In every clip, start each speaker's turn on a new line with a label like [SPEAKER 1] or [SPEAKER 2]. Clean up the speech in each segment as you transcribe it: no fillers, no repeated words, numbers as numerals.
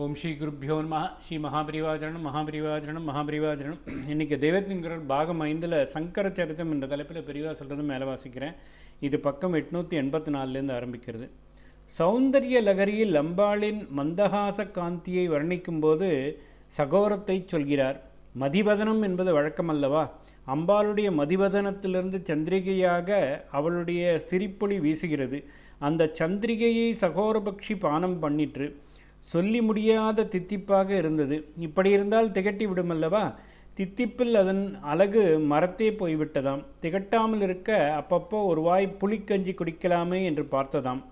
[SPEAKER 1] ஓம் ஸ்ரீ குருப்பியோ நம. ஸ்ரீ மகாபிரிவாஜனம் மகாபிரிவாஜனம் மகாபிரிவாஜனம். இன்றைக்கி தெய்வத்தின் குரல் பாகம் 5ல் சங்கர சரிதம் என்ற தலைப்பில் பெரிவா சொல்கிறது மேலே வாசிக்கிறேன். இது பக்கம் 884 ஆரம்பிக்கிறது. சௌந்தரிய லகரியில் அம்பாளின் மந்தகாச காந்தியை வர்ணிக்கும்போது சகோரத்தை சொல்கிறார். மதிவதனம் என்பது வழக்கமல்லவா? அம்பாளுடைய மதிவதனத்திலிருந்து சந்திரிகையாக அவளுடைய சிரிப்பொளி வீசுகிறது. அந்த சந்திரிகையை சகோரபக்ஷி பானம் பண்ணிற்று. சொல்லி முடியாத தித்திப்பாக இருந்தது. இப்படி இருந்தால் திகட்டி விடுமல்லவா? தித்திப்பில் அதன் அழகு மரத்தே போய்விட்டதாம். திகட்டாமல் இருக்க அப்பப்போ ஒரு வாய் புளிக்கஞ்சி குடிக்கலாமே என்று பார்த்ததாம்.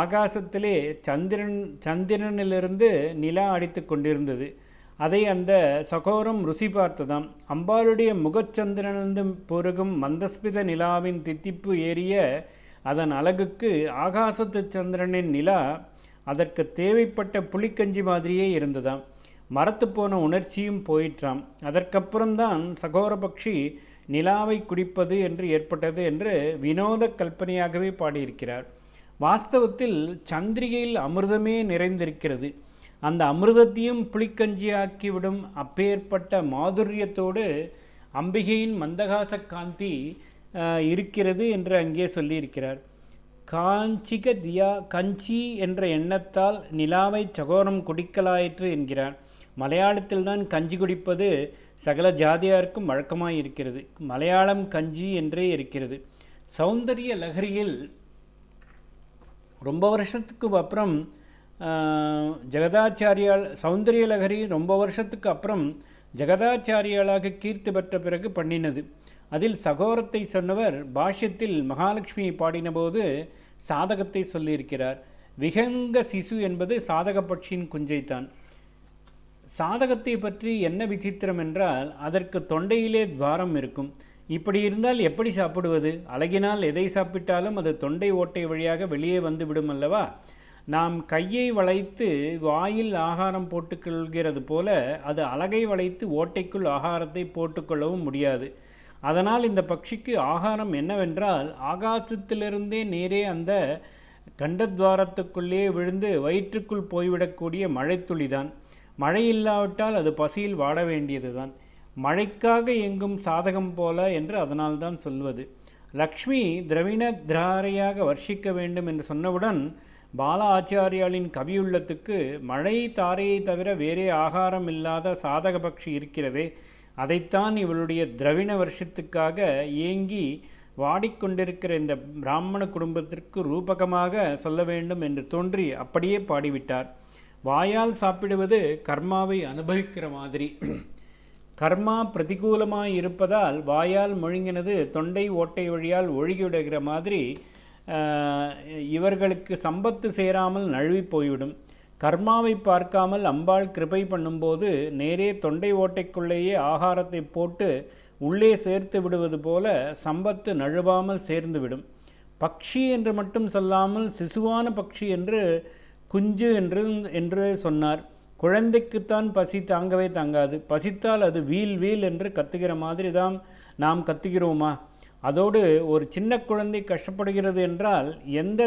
[SPEAKER 1] ஆகாசத்திலே சந்திரனிலிருந்து நிலா அடித்து கொண்டிருந்தது. அதை அந்த சகோரம் ருசி பார்த்ததாம். அம்பாளுடைய முகச்சந்திரனிலிருந்து பொருகும் மந்தஸ்மித நிலாவின் தித்திப்பு ஏறிய அதன் அழகுக்கு ஆகாசத்து சந்திரனின் நிலா அதற்கு தேவைப்பட்ட புளிக்கஞ்சி மாதிரியே இருந்ததாம். மரத்து போன உணர்ச்சியும் போயிற்றாம். அதற்கப்புறம்தான் சகோரபக்ஷி நிலாவை குடிப்பது என்று ஏற்பட்டது என்று வினோத கல்பனையாகவே பாடியிருக்கிறார். வாஸ்தவத்தில் சந்திரிகையில் அமிர்தமே நிறைந்திருக்கிறது. அந்த அமிர்தத்தையும் புளிக்கஞ்சியாக்கிவிடும் அப்பேற்பட்ட மாதுரியத்தோடு அம்பிகையின் மந்தகாச காந்தி இருக்கிறது என்று அங்கே சொல்லியிருக்கிறார். கஞ்சி என்ற எண்ணத்தால் நிலாவை சகோரம் குடிக்கலாயிற்று என்கிறார். மலையாளத்தில்தான் கஞ்சி குடிப்பது சகல ஜாதியாருக்கும் வழக்கமாக இருக்கிறது. மலையாளம் கஞ்சி என்றே இருக்கிறது. சௌந்தரிய லகரியில் ரொம்ப வருஷத்துக்கு அப்புறம் சௌந்தரிய லகரி ரொம்ப வருஷத்துக்கு அப்புறம் ஜெகதாச்சாரியாளாக கீர்த்தி பெற்ற பிறகு பண்ணினது. அதில் சகோரத்தை சொன்னவர் பாஷ்யத்தில் மகாலட்சுமியை பாடினபோது சாதகத்தை சொல்லியிருக்கிறார். விஹங்க சிசு என்பது சாதக பட்சியின் குஞ்சைத்தான். சாதகத்தை பற்றி என்ன விசித்திரம் என்றால் அதற்கு தொண்டையிலே துவாரம் இருக்கும். இப்படி இருந்தால் எப்படி சாப்பிடுவது? அழகினால் எதை சாப்பிட்டாலும் அது தொண்டை ஓட்டை வழியாக வெளியே வந்து விடும் அல்லவா? நாம் கையை வளைத்து வாயில் ஆகாரம் போட்டுக்கொள்கிறது போல அது அழகை வளைத்து ஓட்டைக்குள் ஆகாரத்தை போட்டுக்கொள்ளவும் முடியாது. அதனால் இந்த பட்சிக்கு ஆகாரம் என்னவென்றால் ஆகாசத்திலிருந்தே நேரே அந்த கண்டத்வாரத்துக்குள்ளே விழுந்து வயிற்றுக்குள் போய்விடக்கூடிய மழைத்துளிதான். மழை இல்லாவிட்டால் அது பசியில் வாட வேண்டியதுதான். மழைக்காக எங்கும் சாதகம் போல என்று அதனால்தான் சொல்வது. லக்ஷ்மி திரவிண திராரையாக வர்ஷிக்க வேண்டும் என்று சொன்னவுடன் பால ஆச்சாரியாளின் கவியுள்ளத்துக்கு மழை தாரையை தவிர வேறே ஆகாரம் இல்லாத சாதக பக்ஷி இருக்கிறதே, அதைத்தான் இவளுடைய திரவிண வருஷத்துக்காக ஏங்கி வாடிக்கொண்டிருக்கிற இந்த பிராமண குடும்பத்திற்கு ரூபகமாக சொல்ல வேண்டும் என்று தோன்றி அப்படியே பாடிவிட்டார். வாயால் சாப்பிடுவது கர்மாவை அனுபவிக்கிற மாதிரி. கர்மா பிரதிகூலமாக இருப்பதால் வாயால் முழுங்கினது தொண்டை ஓட்டை வழியால் ஒழுகிவிடுகிற மாதிரி இவர்களுக்கு சம்பத்து சேராமல் நழுவி போய்விடும். கர்மாவை பார்க்காமல் அம்பாள் கிருபை பண்ணும்போது நேரே தொண்டை ஓட்டைக்குள்ளேயே ஆகாரத்தை போட்டு உள்ளே சேர்த்து விடுவது போல சம்பத்து நழுவாமல் சேர்ந்துவிடும். பக்ஷி என்று மட்டும் சொல்லாமல் சிசுவான பக்ஷி என்று குஞ்சு என்று சொன்னார். குழந்தைக்குத்தான் பசி தாங்கவே தாங்காது. பசித்தால் அது வீல் வீல் என்று கத்துகிற மாதிரி தான் நாம் கத்துகிறோமா? அதோடு ஒரு சின்ன குழந்தை கஷ்டப்படுகிறது என்றால் எந்த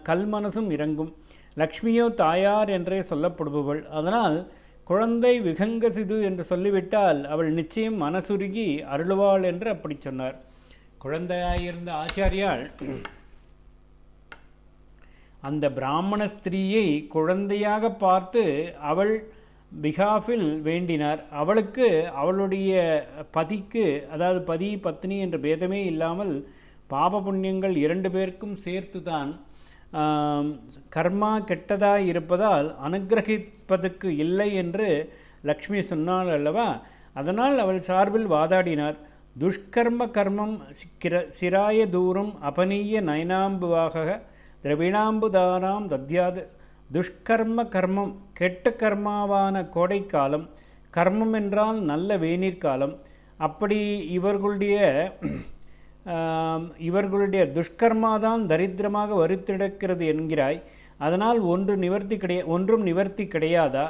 [SPEAKER 1] கல் மனசும் இறங்கும். லக்ஷ்மியோ தாயார் என்றே சொல்லப்படுபவள். அதனால் குழந்தை விகங்க சிது என்று சொல்லிவிட்டால் அவள் நிச்சயம் மனசுருகி அருளுவாள் என்று அப்படி சொன்னார். குழந்தையாயிருந்த ஆச்சாரியாள் அந்த பிராமண ஸ்திரீயை குழந்தையாக பார்த்து அவள் பிகாஃபில் வேண்டினார். அவளுக்கு அவளுடைய பதிக்கு, அதாவது பதி பத்னி என்ற பேதமே இல்லாமல் பாப புண்ணியங்கள் 2 பேருக்கும் சேர்த்து தான் கர்மா கெட்டதாய் இருப்பதால் அனுகிரகிப்பதற்கு இல்லை என்று லக்ஷ்மி சொன்னாள் அல்லவா? அதனால் அவள் சார்பில் வாதாடினார். துஷ்கர்ம கர்மம் சிராய தூரம் அபனீய நயனாம்புவாக திரவிணாம்புதானாம் தத்யாது. துஷ்கர்ம கர்மம் கெட்ட கர்மாவான கோடைக்காலம், கர்மம் என்றால் நல்ல வேநீர்காலம். அப்படி இவர்களுடைய துஷ்கர்மாதான் தரித்திரமாக வருத்திடக்கிறது என்கிறாய். அதனால் ஒன்றும் நிவர்த்தி கிடையாதா?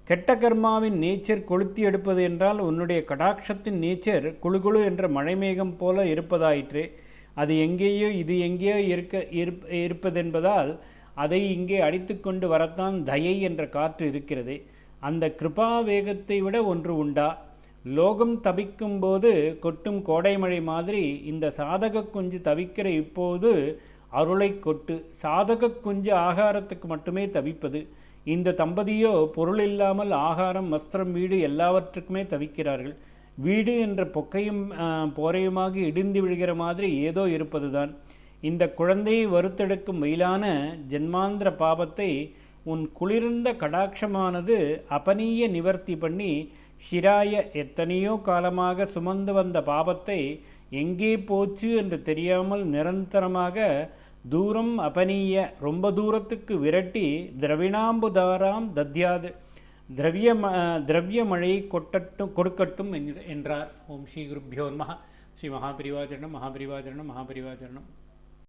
[SPEAKER 1] கெட்ட கர்மாவின் நேச்சர் கொளுத்தி எடுப்பது என்றால் உன்னுடைய கடாட்சத்தின் நேச்சர் குழுகுழு என்ற மழைமேகம் போல இருப்பதாயிற்றே. அது எங்கேயோ இது எங்கேயோ இருப்பதென்பதால் அதை இங்கே அடித்து கொண்டு வரத்தான் தயை என்ற காற்று இருக்கிறது. அந்த கிருபா வேகத்தை விட ஒன்று உண்டா? லோகம் தவிக்கும் போது கொட்டும் கோடைமழை மாதிரி இந்த சாதக குஞ்சு தவிக்கிற இப்போது அருளை கொட்டு. சாதக குஞ்சு ஆகாரத்துக்கு மட்டுமே தவிப்பது. இந்த தம்பதியோ பொருள் இல்லாமல் ஆகாரம், வஸ்திரம், வீடு எல்லாவற்றுக்குமே தவிக்கிறார்கள். வீடு என்ற பொக்கையும் போரையுமாக இடிந்து விழுகிற மாதிரி ஏதோ இருப்பதுதான். இந்த குழந்தையை வறுத்தெடுக்கும் வெயிலான ஜென்மாந்திர பாபத்தை உன் குளிர்ந்த கடாட்சமானது அபனீய நிவர்த்தி பண்ணி ஷிராய எத்தனையோ காலமாக சுமந்து வந்த பாபத்தை எங்கே போச்சு என்று தெரியாமல் நிரந்தரமாக தூரம் அபனீய ரொம்ப தூரத்துக்கு விரட்டி திரவிணாம்புதாராம் தத்யாது திரவிய மழையை கொடுக்கட்டும் என்றார். ஓம் ஸ்ரீ குருப்யோ நமஹ. ஸ்ரீ மகாபரிவாச்சரணம் மகாபரிவாச்சரணம் மகாபரிவாச்சரணம்.